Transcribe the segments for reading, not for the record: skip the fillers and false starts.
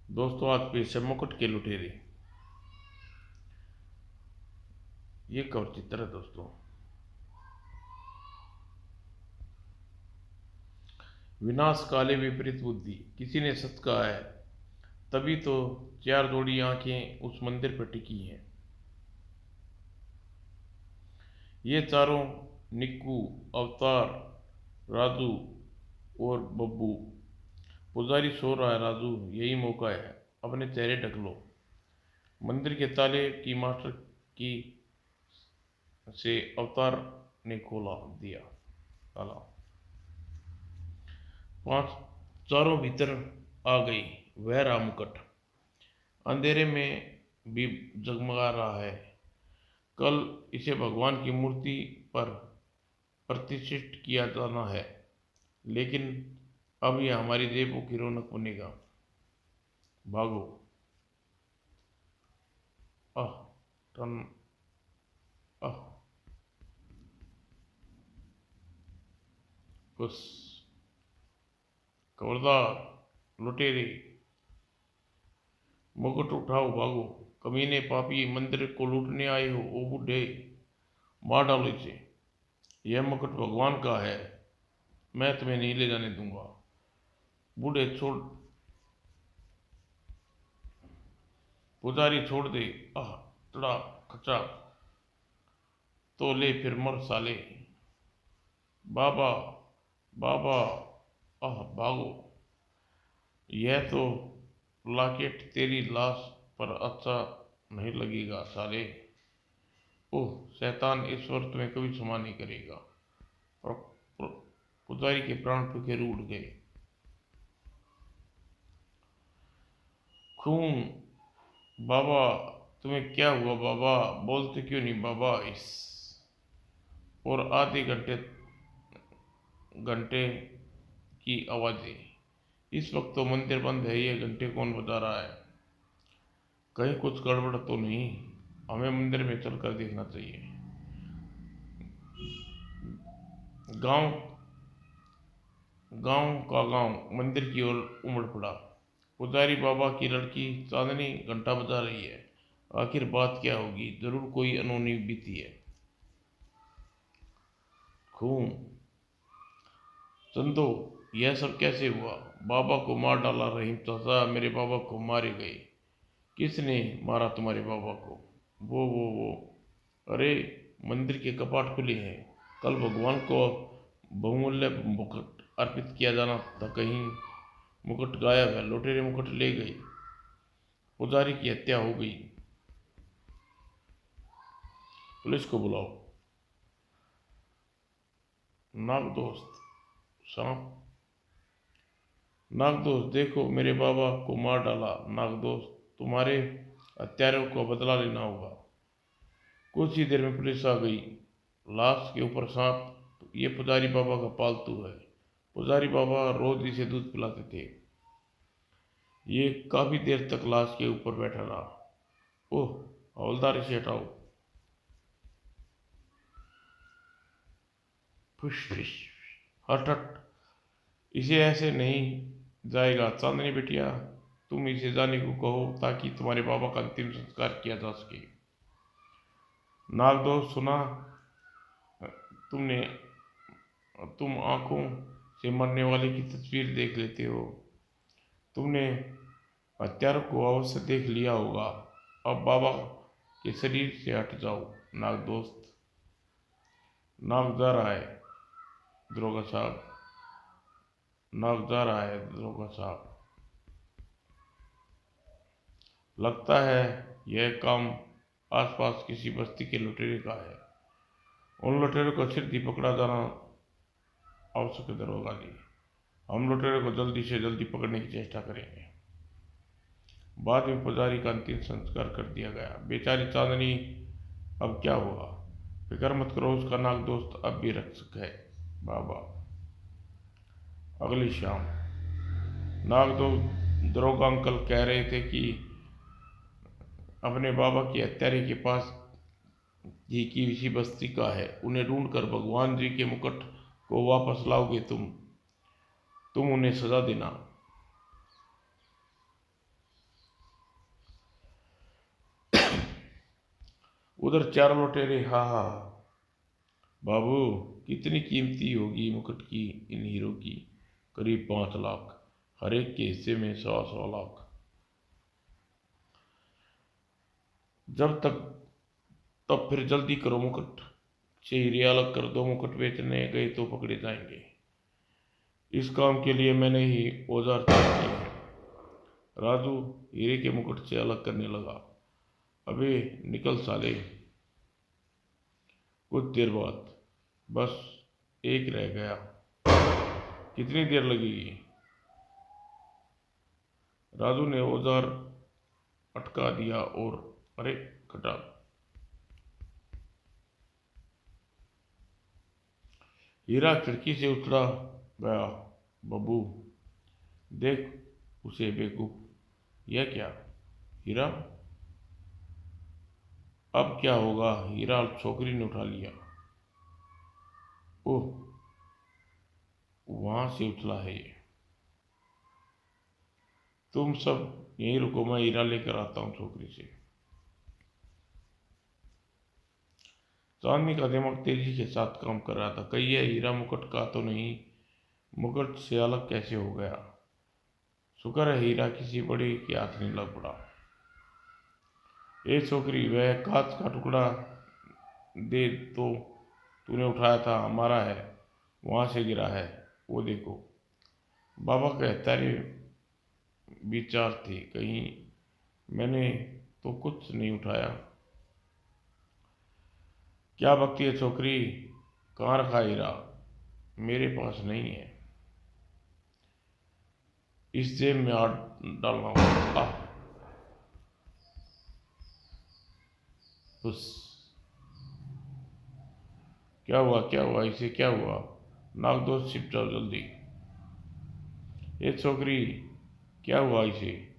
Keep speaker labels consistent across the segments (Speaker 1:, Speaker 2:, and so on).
Speaker 1: दोस्तों, आज पेश है मुकुट के लुटेरे। ये कवर चित्र है दोस्तों। विनाश काले विपरीत बुद्धि, किसी ने सच कहा है, तभी तो चार जोड़ी आंखें उस मंदिर पर टिकी हैं। ये चारों, निक्कू, अवतार, राजू और बब्बू। पुजारी सो रहा है राजू, यही मौका है, अपने चेहरे ढक लो। मंदिर के ताले की मास्टर की से अवतार ने खोला दिया ताला। पांच चारों भीतर आ गई। वह रहा मुकुट, अंधेरे में भी जगमगा रहा है। कल इसे भगवान की मूर्ति पर प्रतिष्ठित किया जाना है, लेकिन अब यह हमारी देवों की रौनक बनेगा। भागो। आह, टन, आह, कुछ खबरदार लुटेरे, मुकुट उठाओ, भागो। कमीने पापी, मंदिर को लूटने आए हो। ओ बूढ़े, मार डालो इसे। यह मुकुट भगवान का है, मैं तुम्हें नहीं ले जाने दूंगा। बूढ़े छोड़, पुजारी छोड़ दे। आह, तड़ा, खचा, तो ले फिर मर साले। बाबा, बाबा, आह, भागो। यह तो लॉकेट तेरी लाश पर अच्छा नहीं लगेगा साले। ओह शैतान, ईश्वर तुम्हें कभी क्षमा नहीं करेगा। पुजारी के प्राण फूके उड़ गए। खून, बाबा, तुम्हें क्या हुआ बाबा? बोलते क्यों नहीं बाबा? इस और आधे घंटे घंटे की आवाजें। इस वक्त तो मंदिर बंद है, ये घंटे कौन बजा रहा है? कहीं कुछ गड़बड़ तो नहीं? हमें मंदिर में चलकर देखना चाहिए। गांव गांव का गांव मंदिर की ओर उमड़ पड़ा। पुजारी बाबा की लड़की चांदनी घंटा बजा रही है। आखिर बात क्या होगी? जरूर कोई अनहोनी बीती है। खून, चंदो, यह सब कैसे हुआ? बाबा को मार डाला रहीम चाचा, मेरे बाबा को मारे गए। किसने मारा तुम्हारे बाबा को? वो अरे, मंदिर के कपाट खुले हैं। कल भगवान को बहुमूल्य मुकुट अर्पित किया जाना था, कहीं मुकुट गायब है। लुटेरे मुकुट ले गए। पुजारी की हत्या हो गई। पुलिस को बुलाओ। नागदोस्त, सांप, नागदोस्त देखो, मेरे बाबा को मार डाला। नागदोस्त, तुम्हारे हत्यारों को बदला लेना होगा। कुछ ही देर में पुलिस आ गई। लाश के ऊपर सांप, ये पुजारी बाबा का पालतू है। पुजारी बाबा रोज इसे दूध पिलाते थे। ये काफी देर तक लाश के ऊपर बैठा रहा। ओह, हवलदार, इसे हटाओ। फुश फिश, हट हट, इसे ऐसे नहीं जाएगा। चांदनी बिटिया, तुम इसे जाने को कहो ताकि तुम्हारे बाबा का अंतिम संस्कार किया जा सके। नागदोष, सुना तुमने? तुम आंखों से मरने वाले की तस्वीर देख लेते हो। तुमने हत्यारों को अवश्य देख लिया होगा। अब बाबा के शरीर से हट जाओ। नागदोस्त, नाग जा रहा है दरोगा साहब, नाग जा रहा है दरोगा साहब। लगता है यह काम आसपास किसी बस्ती के लुटेरे का है। उन लुटेरों को जल्दी पकड़ा जाना आवश्यक है दरोगा जी। हम लुटेरों को जल्दी से जल्दी पकड़ने की चेष्टा करेंगे। बाद में पुजारी का अंतिम संस्कार कर दिया गया। बेचारी चांदनी, अब क्या होगा? फिक्र मत करो, उसका नाग दोस्त अब भी रक्षक है बाबा। अगली शाम, नाग दोस्त दरोगा अंकल कह रहे थे कि अपने बाबा की हत्यारे के पास ही की इसी बस्ती का है। उन्हें ढूंढकर भगवान जी के मुकुट को वापस लाओगे तुम उन्हें सजा देना। उधर चार लुटेरे हा हा हा। बाबू, कितनी कीमती होगी मुकुट की इन हीरो की? करीब 5 लाख, हर एक के हिस्से में 100-100 लाख। जब तक तब फिर जल्दी करो, मुकुट से हीरे अलग कर दो। मुकुट बेचने गए तो पकड़े जाएंगे। इस काम के लिए मैंने ही औजार तैयार किए हैं। राजू हीरे के मुकुट से अलग करने लगा। अबे निकल साले। कुछ देर बाद बस एक रह गया। कितनी देर लगेगी? राजू ने औजार अटका दिया और अरे खटा। हीरा खिड़की से उतरा गया। बब्बू देख उसे बेवकूफ। यह क्या? हीरा? अब क्या होगा? हीरा छोकरी ने उठा लिया। ओह, वहां से उछला है ये। तुम सब यहीं रुको, मैं हीरा लेकर आता हूँ छोकरी से। चांदनी का दिमाग तेजी के साथ काम कर रहा था। कहीं यह हीरा मुकुट का तो नहीं? मुकुट से अलग कैसे हो गया? शुक्र है हीरा किसी बड़े के हाथ नहीं लग पड़ा। ए छोकरी, वह कांच का टुकड़ा दे तो तूने उठाया था, हमारा है, वहां से गिरा है, वो देखो। बाबा के हत्यारे विचार थे कहीं? मैंने तो कुछ नहीं उठाया। क्या बकती है छोकरी? कहाँ रखा हीरा? मेरे पास नहीं है। इस जेब में हाथ डालना होगा। उस क्या हुआ? क्या हुआ? इसे क्या हुआ? नागदोष छिपटाओ जल्दी। ये छोकरी, क्या हुआ इसे?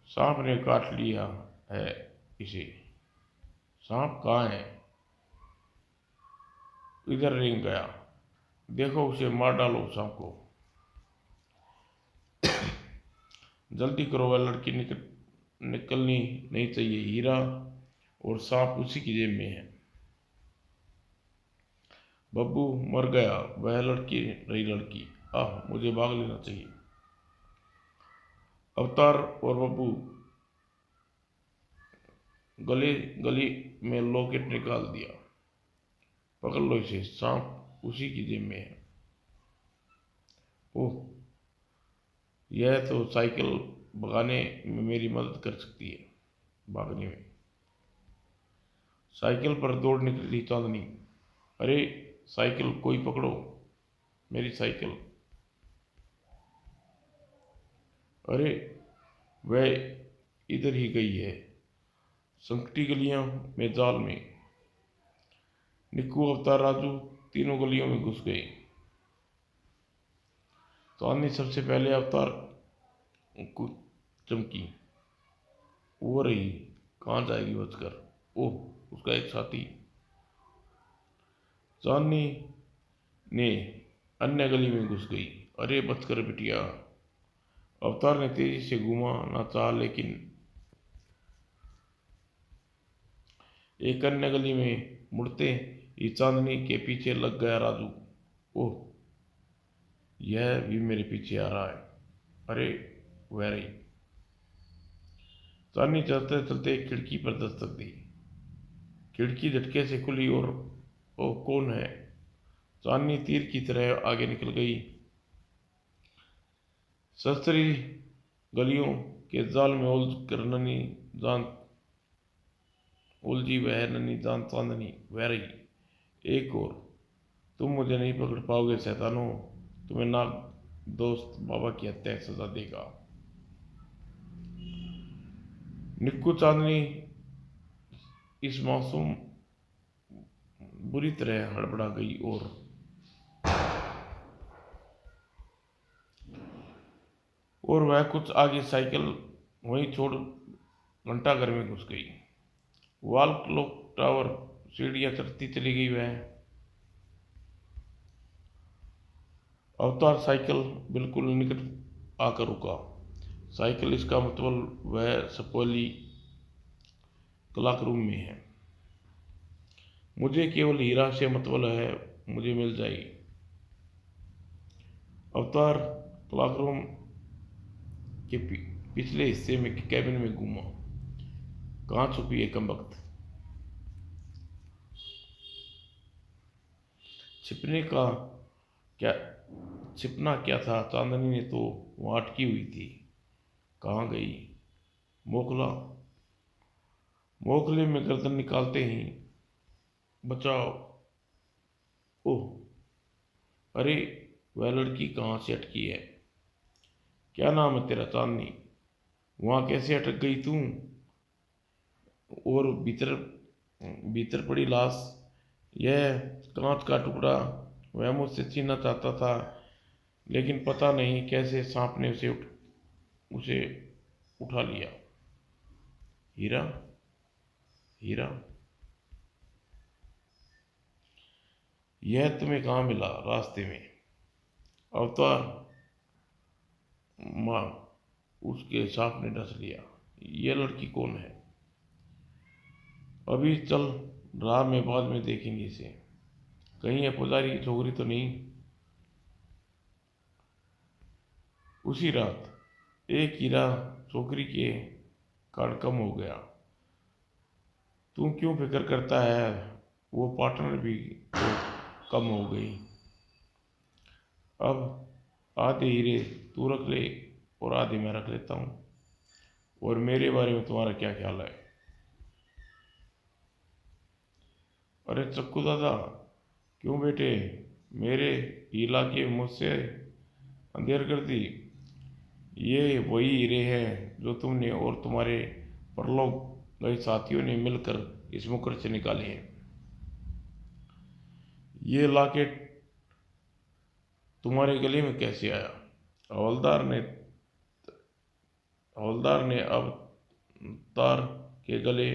Speaker 1: सांप ने काट लिया है इसे। सांप कहाँ है? इधर रेंग गया। देखो उसे मार डालो सांप को। जल्दी करो, वह लड़की निकलनी नहीं चाहिए। हीरा और सांप उसी की जेब में है। बब्बू मर गया, वह लड़की रही लड़की। आह, मुझे भाग लेना चाहिए। अवतार और बब्बू गली गली में लॉकेट निकाल दिया। पकड़ लो इसे, सांप उसी की जेब में है। ओह, यह तो साइकिल भगाने में मेरी मदद कर सकती है। भागने में साइकिल पर दौड़ निकली चांदनी। अरे साइकिल कोई पकड़ो, मेरी साइकिल। अरे वह इधर ही गई है, संकटी गलियां में जाल में। निक्कू, अवतार, राजू तीनों गलियों में घुस गए। चांदनी सबसे पहले अवतार को चमकी। वो रही, कहाँ जाएगी बचकर? ओह, उसका एक साथी। चांदनी ने अन्य गली में घुस गई। अरे बचकर बिटिया। अवतार ने तेजी से घुमाना चाहा, लेकिन एक अन्य गली में मुड़ते ही चांदनी के पीछे लग गया राजू। ओह, यह भी मेरे पीछे आ रहा है। अरे वह रही। चांदनी चलते चलते एक खिड़की पर दस्तक दी। खिड़की झटके से खुली और ओ कौन है? चांदनी तीर की तरह आगे निकल गई। सस्ती गलियों के जाल में उलझी वह नन्ही जान चांदनी। वह रही एक और। तुम मुझे नहीं पकड़ पाओगे शैतानों, तुम्हें नाग दोस्त बाबा की हत्या की सजा देगा। निक्कू, चांदनी इस मासूम बुरी तरह हड़बड़ा गई और वह कुछ आगे साइकिल वहीं छोड़ घंटाघर में घुस गई। वॉल क्लॉक टावर सीढ़ियां चढ़ती चली गई। वह अवतार साइकिल बिल्कुल निकट आकर रुका। साइकिल, इसका मतलब वह सपोली क्लॉक रूम में है। मुझे केवल हीरा से मतलब है, मुझे मिल जाएगी। अवतार क्लासरूम के पिछले हिस्से में कैबिन में घूमा। कहाँ छुपी है कमबख्त? छिपने का क्या छिपना क्या था? चांदनी ने तो वहाँ अटकी हुई थी। कहाँ गई? मोखला मोखले में गर्दन निकालते ही, बचाओ। ओह, अरे, वह लड़की कहाँ से अटकी है? क्या नाम है तेरा? चांदनी। वहाँ कैसे अटक गई तू? और भीतर भीतर पड़ी लाश, यह कांच का टुकड़ा, वह मुझसे छीनना चाहता था, लेकिन पता नहीं कैसे सांप ने उसे उठा लिया। हीरा, हीरा, यह तुम्हें कहाँ मिला? रास्ते में। अवतार, माँ, उसके सांप ने डस लिया। यह लड़की कौन है? अभी चल रहा, में बाद में देखेंगे इसे। कहीं यह पुजारी की छोकरी तो नहीं? उसी रात एक हीरा छोकरी के कारण कम हो गया। तू क्यों फिक्र करता है? वो पार्टनर भी तो कम हो गई। अब आधे हीरे तू रख ले और आधे मैं रख लेता हूँ। और मेरे बारे में तुम्हारा क्या ख्याल है? अरे चक्कू दादा, क्यों बेटे? मेरे हीला के मुझसे अंधेर कर दी। ये वही हीरे हैं जो तुमने और तुम्हारे परलोक गए साथियों ने मिलकर इस मुकर से निकाले हैं। ये लॉकेट तुम्हारे गले में कैसे आया? हवलदार ने हवलदार ने अब तार के गले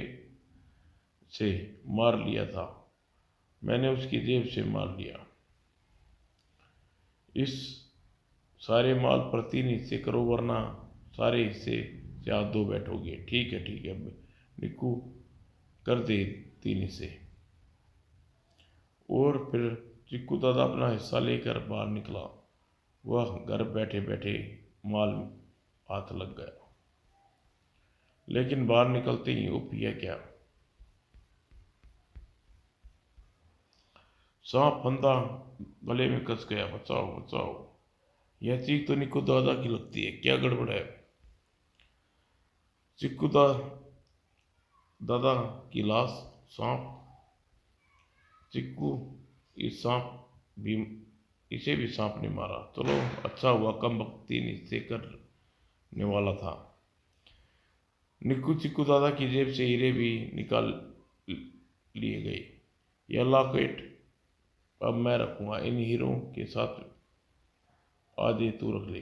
Speaker 1: से मार लिया था। मैंने उसकी जेब से मार लिया। इस सारे माल पर 3 हिस्से करो, वरना सारे हिस्से से आप 2 बैठोगे। ठीक है, ठीक है निक्कू, कर दे 3 हिस्से। और फिर चिक्कू दादा अपना हिस्सा लेकर बाहर निकला। वह घर बैठे बैठे माल हाथ लग गया, लेकिन बाहर निकलते ही वो पिया क्या? सांप फंदा गले में कस गया। बचाओ, बचाओ। यह चीख तो निक्कू दादा की लगती है। क्या गड़बड़ है? चिक्कू दादा की लाश, सांप। चिक्कू, इस सांप भी इसे भी सांप ने मारा। चलो, अच्छा हुआ कम वक्त 3 हिस्से करने वाला था। निक्कू चिक्कू दादा की जेब से हीरे भी निकाल लिए गए। यह लॉकेट अब मैं रखूंगा। इन हीरों के साथ आधे तू रख ले।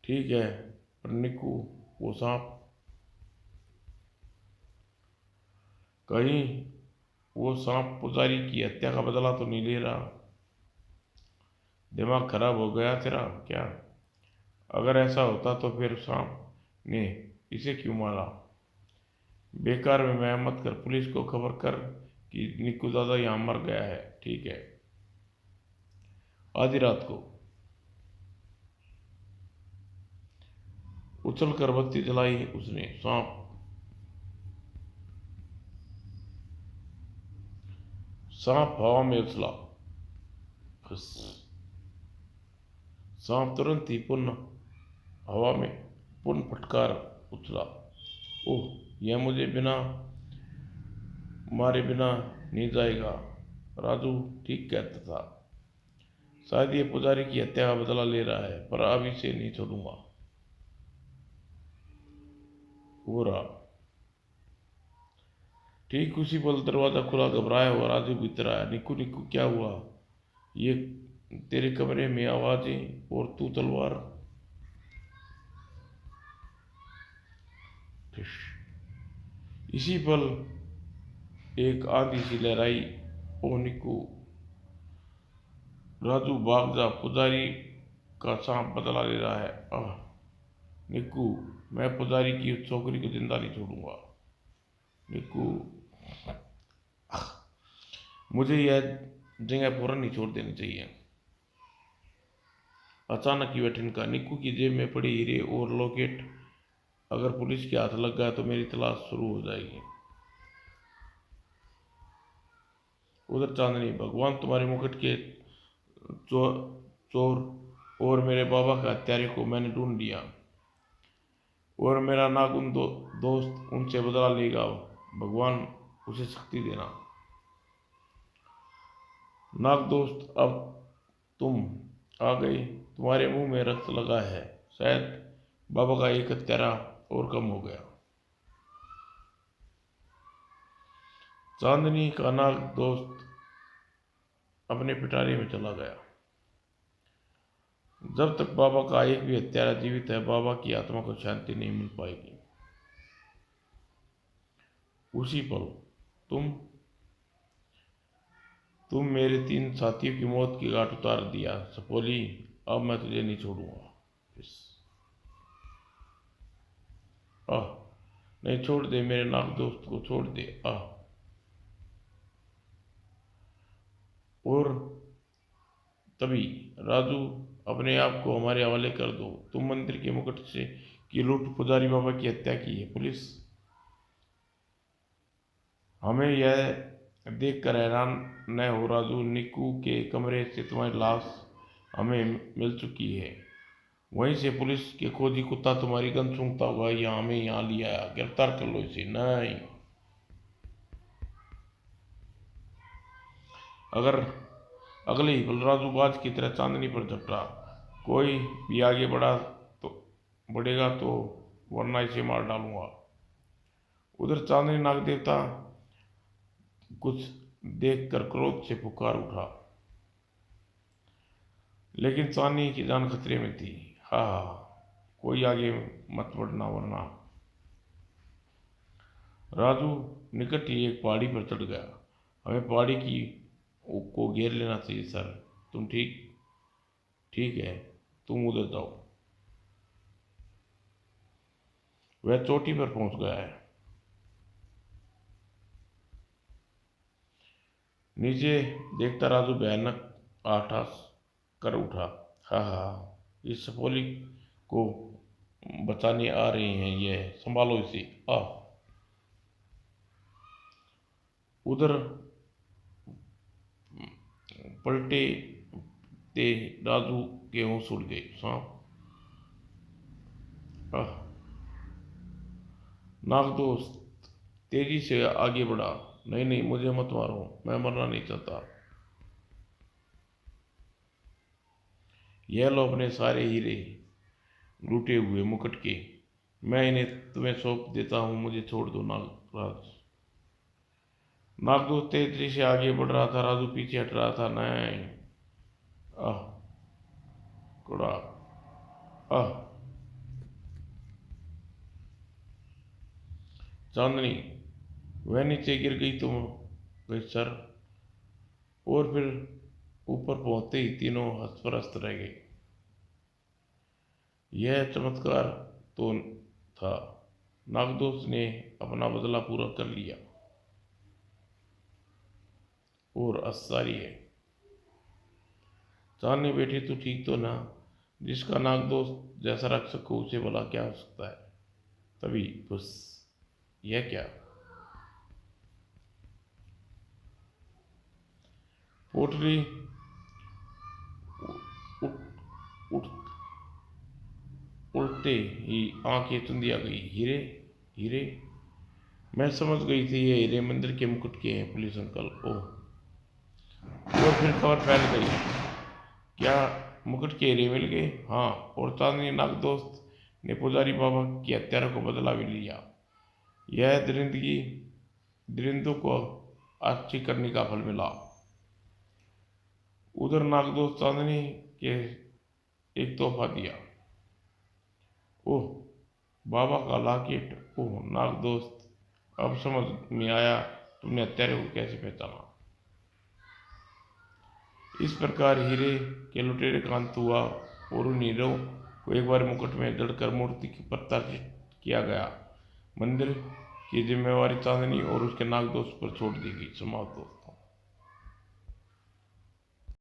Speaker 1: ठीक है। पर निक्कू, वो सांप, कहीं वो सांप पुजारी की हत्या का बदला तो नहीं ले रहा? दिमाग खराब हो गया तेरा क्या? अगर ऐसा होता तो फिर सांप ने इसे क्यों मारा? बेकार में मैं मत कर। पुलिस को खबर कर कि निक्कू दादा यहाँ मर गया है। ठीक है। आधी रात को उछल कर बत्ती जलाई उसने। सांप हवा में उछला। फुस। सांप तुरंत ही पुनः हवा में पुनः फटकार उछला। ओह, यह मुझे बिना मारे बिना नहीं जाएगा। राजू ठीक कहता था। शायद ये पुजारी की हत्या का बदला ले रहा है, पर अब इसे नहीं छोड़ूंगा। हो रहा। ठीक उसी पल दरवाजा खुला। घबराया हुआ राजू भीतर आया। निक्कू, निक्कू, क्या हुआ? ये तेरे कमरे में आवाजें और तू तलवार। इसी पल एक आंधी सी लहराई। ओ निक्कू, राजू भाग जा, पुजारी का सांप बदला ले रहा है। आह निक्कू, मैं पुजारी की छोकरी को जिंदा नहीं छोड़ूंगा। निक्कू, मुझे यह जगह फौरन नहीं छोड़ देनी चाहिए। अचानक ही वह ठिनका। निक्कू की जेब में पड़ी हीरे और लॉकेट अगर पुलिस के हाथ लग गया तो मेरी तलाश शुरू हो जाएगी। उधर चांदनी। भगवान, तुम्हारे मुकुट के चोर चोर और मेरे बाबा के हत्यारे को मैंने ढूंढ लिया और मेरा नागुन दोस्त उनसे बदला लेगा। भगवान, उसे शक्ति देना। नाग दोस्त, अब तुम आ गई। तुम्हारे मुंह में रक्त लगा है। शायद बाबा का एक हत्यारा और कम हो गया। चांदनी का नाग दोस्त अपने पिटारे में चला गया। जब तक बाबा का एक भी हत्यारा जीवित है, बाबा की आत्मा को शांति नहीं मिल पाएगी। उसी पल तुम मेरे 3 साथियों की मौत की घाट उतार दिया सपोली। अब मैं तुझे नहीं छोड़ूंगा। आह, नहीं, छोड़ दे मेरे नाग दोस्त को, छोड़ दे। आह। और तभी राजू, अपने आप को हमारे हवाले कर दो। तुम मंदिर के मुकुट से की लूट, पुजारी बाबा की हत्या की है। पुलिस, हमें यह देखकर हैरान न हो राजू, निक्कू के कमरे से तुम्हारी लाश हमें मिल चुकी है। वहीं से पुलिस के खोजी कुत्ता तुम्हारी गंध सूंघता हुआ हमें यहाँ लिया आया। गिरफ्तार कर लो इसे। नहीं, अगर अगले ही पल राजू बाज की तरह चांदनी पर झपटा। कोई भी आगे बढ़ेगा तो वरना इसे मार डालूंगा। उधर चांदनी नाग देवता कुछ देखकर क्रोध से पुकार उठा, लेकिन चांदनी की जान खतरे में थी। हा, कोई आगे मत बढ़ना वरना। राजू निकट ही एक पहाड़ी पर चढ़ गया। हमें पहाड़ी की को घेर लेना चाहिए सर। तुम ठीक है, तुम उधर जाओ। वह चोटी पर पहुंच गया है। नीचे देखता राजू भयानक आठास कर उठा। हा हा, इस सपोली को बचाने आ रहे हैं ये, संभालो इसे। आ। उधर पलटे ते राजू के होश उड़ गए। सांप। नाग दोस्त तेजी से आगे बढ़ा। नहीं नहीं, मुझे मत मारो, मैं मरना नहीं चाहता। यह लो अपने सारे हीरे लूटे हुए मुकुट के, मैं इन्हें तुम्हें सौंप देता हूँ। मुझे छोड़ दो नागराज। नागदूत तेजी से आगे बढ़ रहा था। राजू पीछे हट रहा था। नहीं। आह, कुड़ा। आह। चांदनी, वह नीचे गिर गई तो गई सर, और फिर ऊपर पहुंचते ही तीनों हस्त रह गए। यह चमत्कार तो था। नागदोष ने अपना बदला पूरा कर लिया और आश्चर्य है। चांदनी बेटी, तू ठीक तो ना? जिसका नागदोष जैसा रक्षक हो उसे भला क्या हो सकता है? तभी बस, यह क्या? पोटली उठ उठ उल्टे ही आंखें चुंदी आ गई। हीरे हीरे, मैं समझ गई थी ये हीरे मंदिर के मुकुट के हैं पुलिस अंकल। ओह। और फिर खबर फैल गई। क्या मुकुट के हीरे मिल गए? हाँ, और चांदनी नाग दोस्त ने पुजारी बाबा की हत्यारा को बदला भी लिया। यह दरिंदों को अच्छी करने का फल मिला। उधर नागदोस्त चांदनी के एक तोहफा दिया। ओह, बाबा का लॉकेट। ओह नाग दोस्त, अब समझ में आया तुमने हत्यारे को कैसे पहचाना। इस प्रकार हीरे के लुटेरे का अंत हुआ और उन हीरों को एक बार मुकुट में जड़कर मूर्ति की प्रतिष्ठित किया गया। मंदिर की जिम्मेवारी चांदनी और उसके नाग दोस्त पर छोड़ दी गई। समाप्त।